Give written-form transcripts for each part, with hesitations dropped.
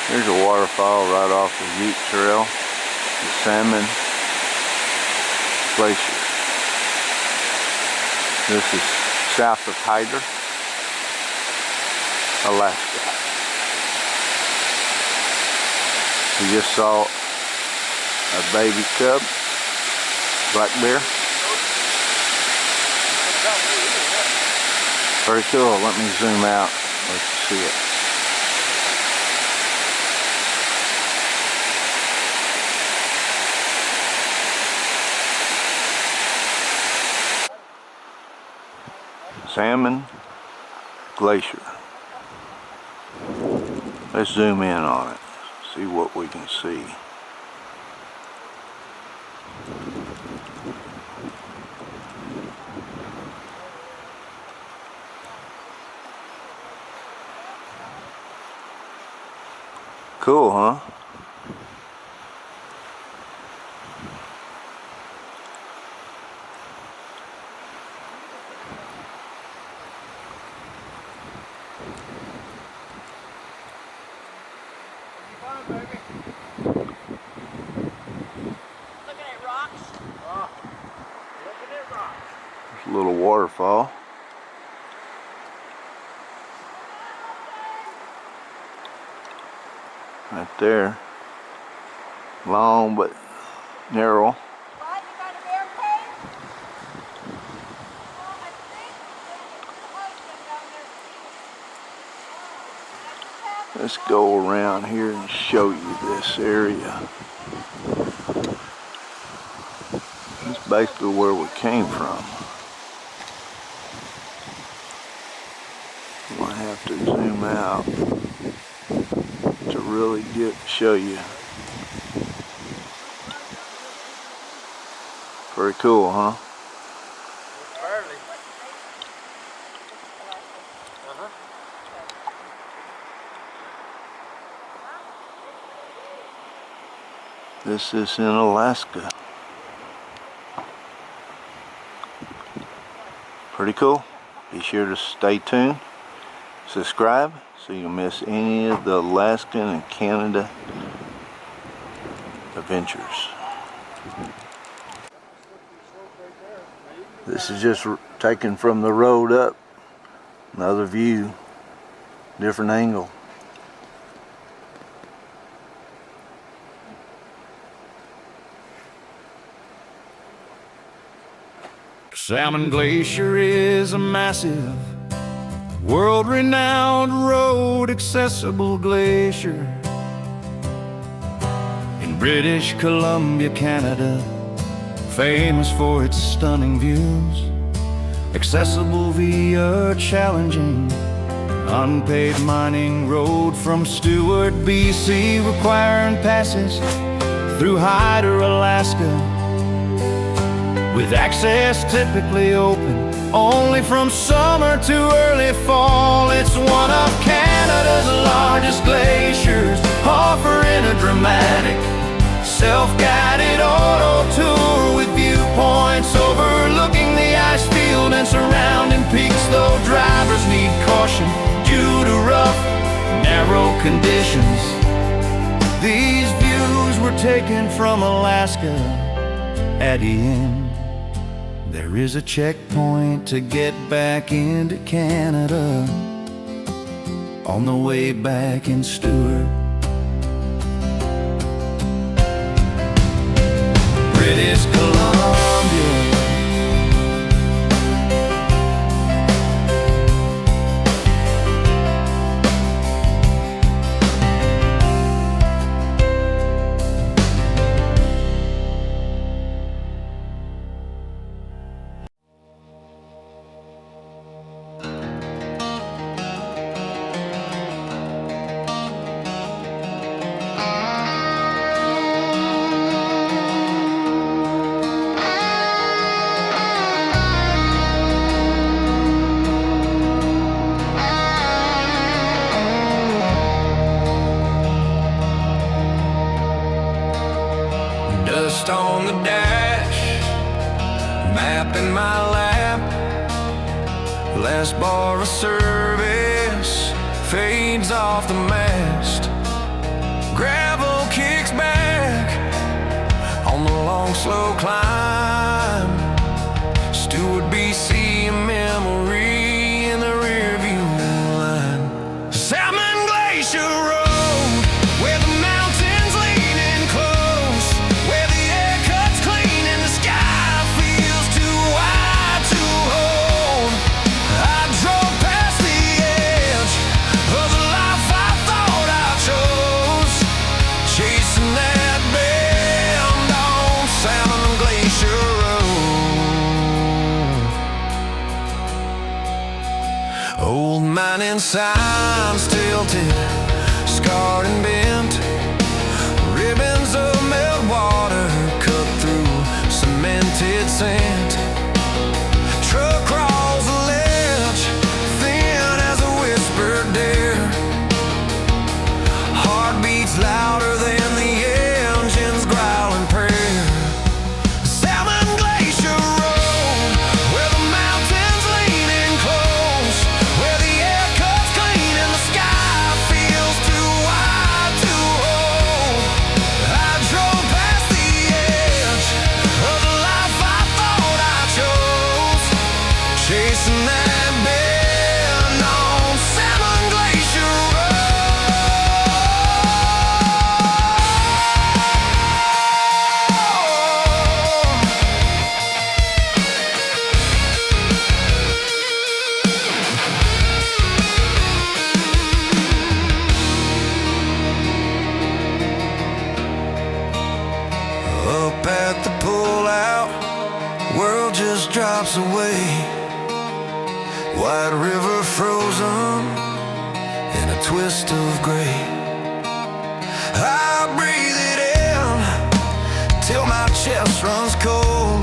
Here's a waterfall right off the Ute Trail, the Salmon Glacier. This is south of Hyder, Alaska. We just saw a baby cub, black bear. Very cool. Let me zoom out, let you see it. Salmon Glacier. Let's zoom in on it, see what we can see. Cool, huh? There's a little waterfall. Right there. Long but narrow. What? You got a bear cave? Oh, I think down there. Let's go around here and show you this area. This is basically where we came from. Might have to zoom out to really show you. Very cool, huh? This is in Alaska. Pretty cool. Be sure to stay tuned. Subscribe so you don't miss any of the Alaskan and Canada adventures. This is just taken from the road up. Another view, different angle. Salmon Glacier is a massive, world-renowned road accessible glacier in British Columbia, Canada, famous for its stunning views, accessible via challenging unpaved mining road from Stewart, BC, requiring passes through Hyder, Alaska, with access typically open only from summer to early fall. It's one of Canada's largest glaciers, offering a dramatic self-guided auto tour with viewpoints overlooking the ice field and surrounding peaks, though drivers need caution due to rough, narrow conditions. These views were taken from Alaska. At the end, there is a checkpoint to get back into Canada on the way back in Stewart. British Columbia. Dust on the dash, map in my lap, last bar of service fades off the mast. slow climb. Stewart, BC, a memory in the rearview line. Salmon Glacier Road, where the mountains lean in close, where the air cuts clean and the sky feels too wide to hold. I drove past the edge of the life I thought I chose, chasing that bend on Salmon Glacier Road. Old mining signs tilted, scarred and bent, ribbons of meltwater cut through cemented sand. Truck crawls a ledge, thin as a whispered dare. Heart beats louder than the engine's growling prayer. Salmon Glacier Road, where the mountains lean in close, where the air cuts clean and the sky feels too wide to hold. I drove past the edge of the life I thought I chose, chasing that bend on Salmon Glacier Up at the pullout, world just drops away. White river frozen in a twist of gray. I breathe it in till my chest runs cold.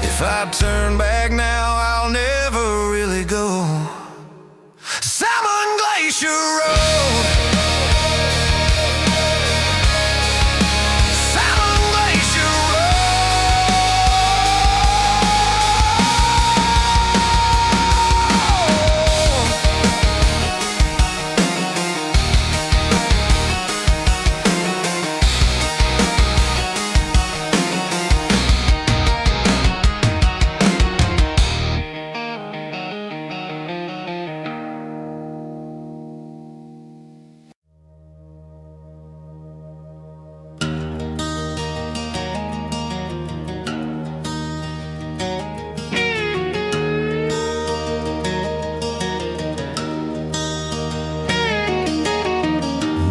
If I turn back now, I'll never really go. Salmon Glacier Road, Salmon Glacier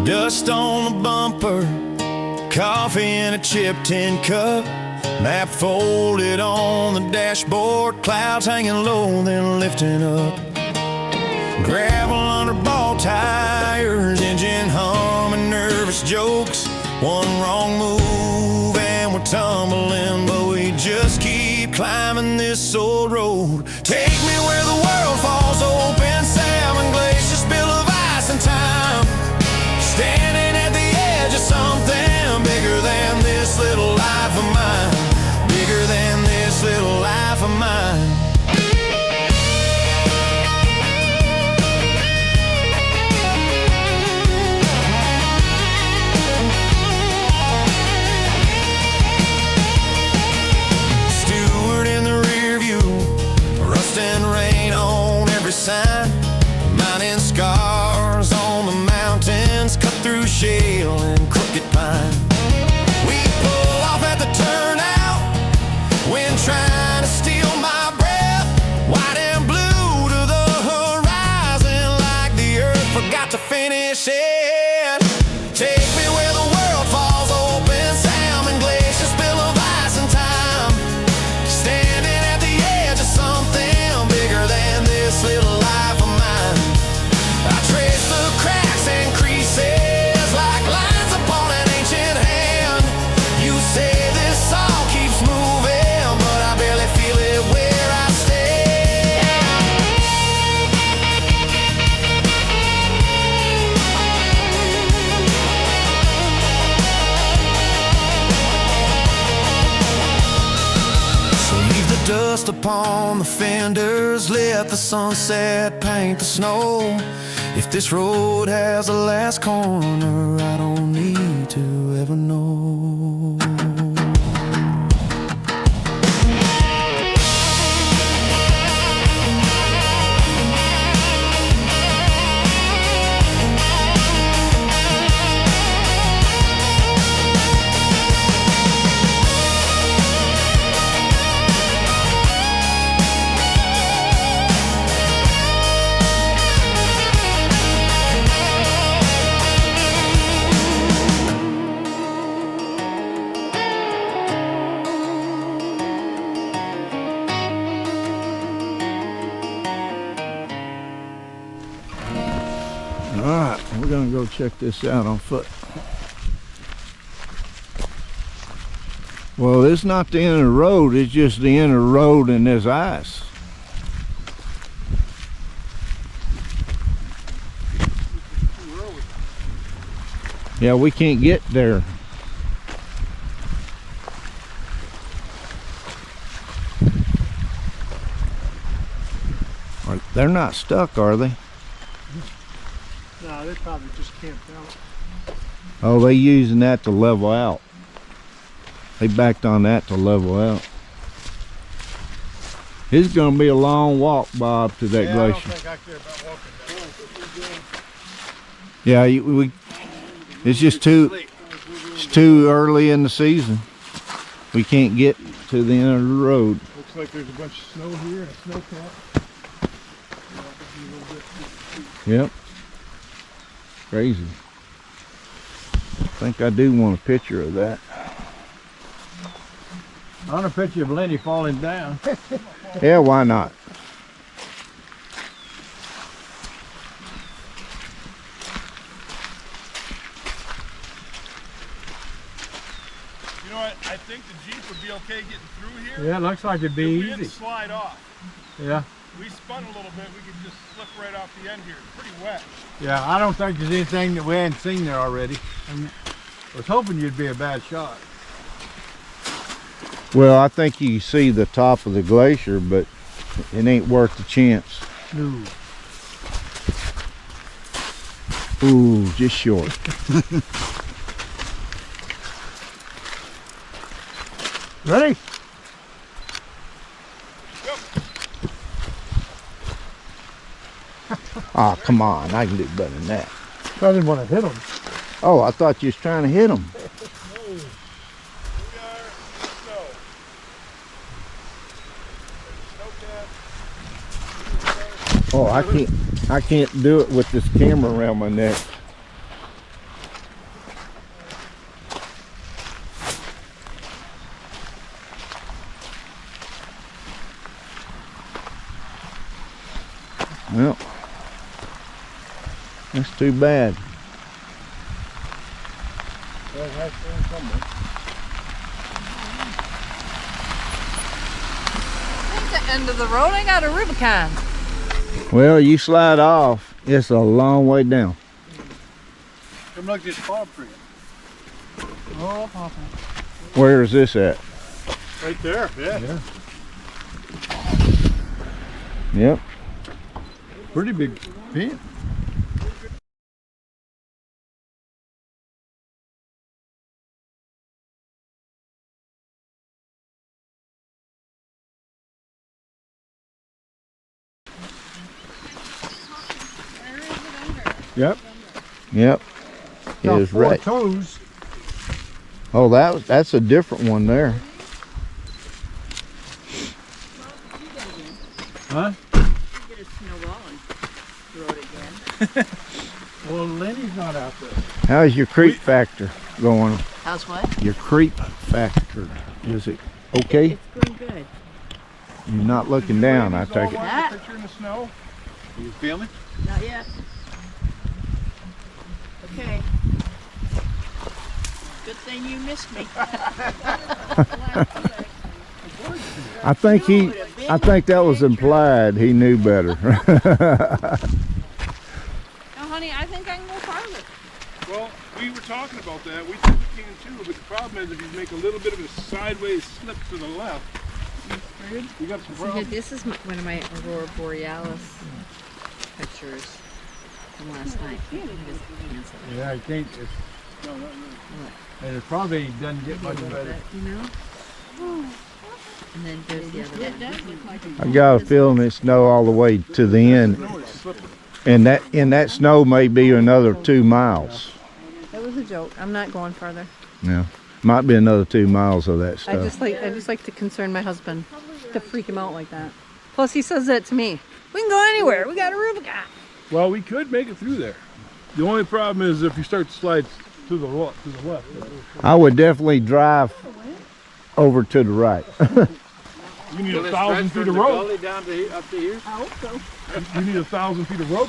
dust on the bumper, coffee in a chipped tin cup, map folded on the dashboard, clouds hanging low then lifting up. Gravel under ball tires, engine humming nervous jokes. One wrong move and we're tumbling, but we just keep climbing this old road. Take me where the world falls open, Salmon Glacier, spill of ice and time. Standing at the edge of something bigger than this little life of mine. Bigger than this little life of mine. Stewart in the rear view, rust and rain on every sign. Mining scars on the mountains, cut through shale and crooked pine. We pull off at the turnout when trying to steal my breath. White and blue to the horizon, like the earth forgot to finish it. Take me where the world falls open, Salmon Glacier, spill of ice and time. Standing at the edge of something bigger than this little life of mine. I trace the cracks and creases like lines upon an ancient hand. You say this all keeps moving, but I barely feel it where I stand. So leave the dust upon the fenders, let the sunset paint the snow. If this road has a last corner, I don't need to ever know. Alright, we're gonna go check this out on foot. Well, it's not the end of the road, it's just the end of the road and there's ice. Yeah, we can't get there. They're not stuck, are they? No, they probably just camped out. Oh, they using that to level out. They backed on that to level out. It's gonna be a long walk, Bob, to that glacier. I don't think I care about walking down. Yeah, it's just too early in the season. We can't get to the end of the road. Looks like there's a bunch of snow here and a snow cap. Yep. Crazy. I think I do want a picture of that. I want a picture of Lenny falling down. Yeah, why not? You know what? I think the Jeep would be okay getting through here. Yeah, it looks like it'd be If we didn't easy. slide off. Yeah. We spun a little bit, we could just slip right off the end here. It's pretty wet. Yeah, I don't think there's anything that we hadn't seen there already. I was hoping you'd be a bad shot. Well, I think you see the top of the glacier, but it ain't worth the chance. No. Ooh, just short. Ready? Ah, come on, I can do better than that. I didn't want to hit him. Oh, I thought you was trying to hit him. We are in the snow. There's a snow cap. Oh, I can't do it with this camera around my neck. Well, that's too bad. At the end of the road, I got a Rubicon. Well, you slide off, it's a long way down. Come look at this paw print. Oh, Papa. Where is this at? Right there, yeah. Yep. Pretty big print. Yep. Yep. It Got is 4 right. toes. Oh, that's a different one there. Huh? Get a snowball and throw it again. Well, Lenny's not out there. How's your creep factor going? How's what? Your creep factor, is it okay? It's going good. You're not looking down, I take it. That? Picture in the snow. You feel me? Not yet. Okay. Good thing you missed me. I think that was implied. He knew better. No, honey, I think I can go farther. Well, we were talking about that. We think we can too, but the problem is if you make a little bit of a sideways slip to the left, you got some So here, problems. this is one of my Aurora Borealis pictures from last night. I just canceled it. Yeah, I think it's. And it probably doesn't get much better. You know? And then there's the other one. I got a feeling it's snow all the way to the end, and that snow may be another 2 miles. That was a joke. I'm not going farther. Yeah, might be another 2 miles of that I stuff. just like to concern my husband, to freak him out like that. Plus, he says that to me. We can go anywhere. We got a Rubicon. Well, we could make it through there. The only problem is if you start to slide to the left. I would definitely drive over to the right. You need 1,000 feet of road. Down to up to here? I hope so. You need 1,000 feet of road.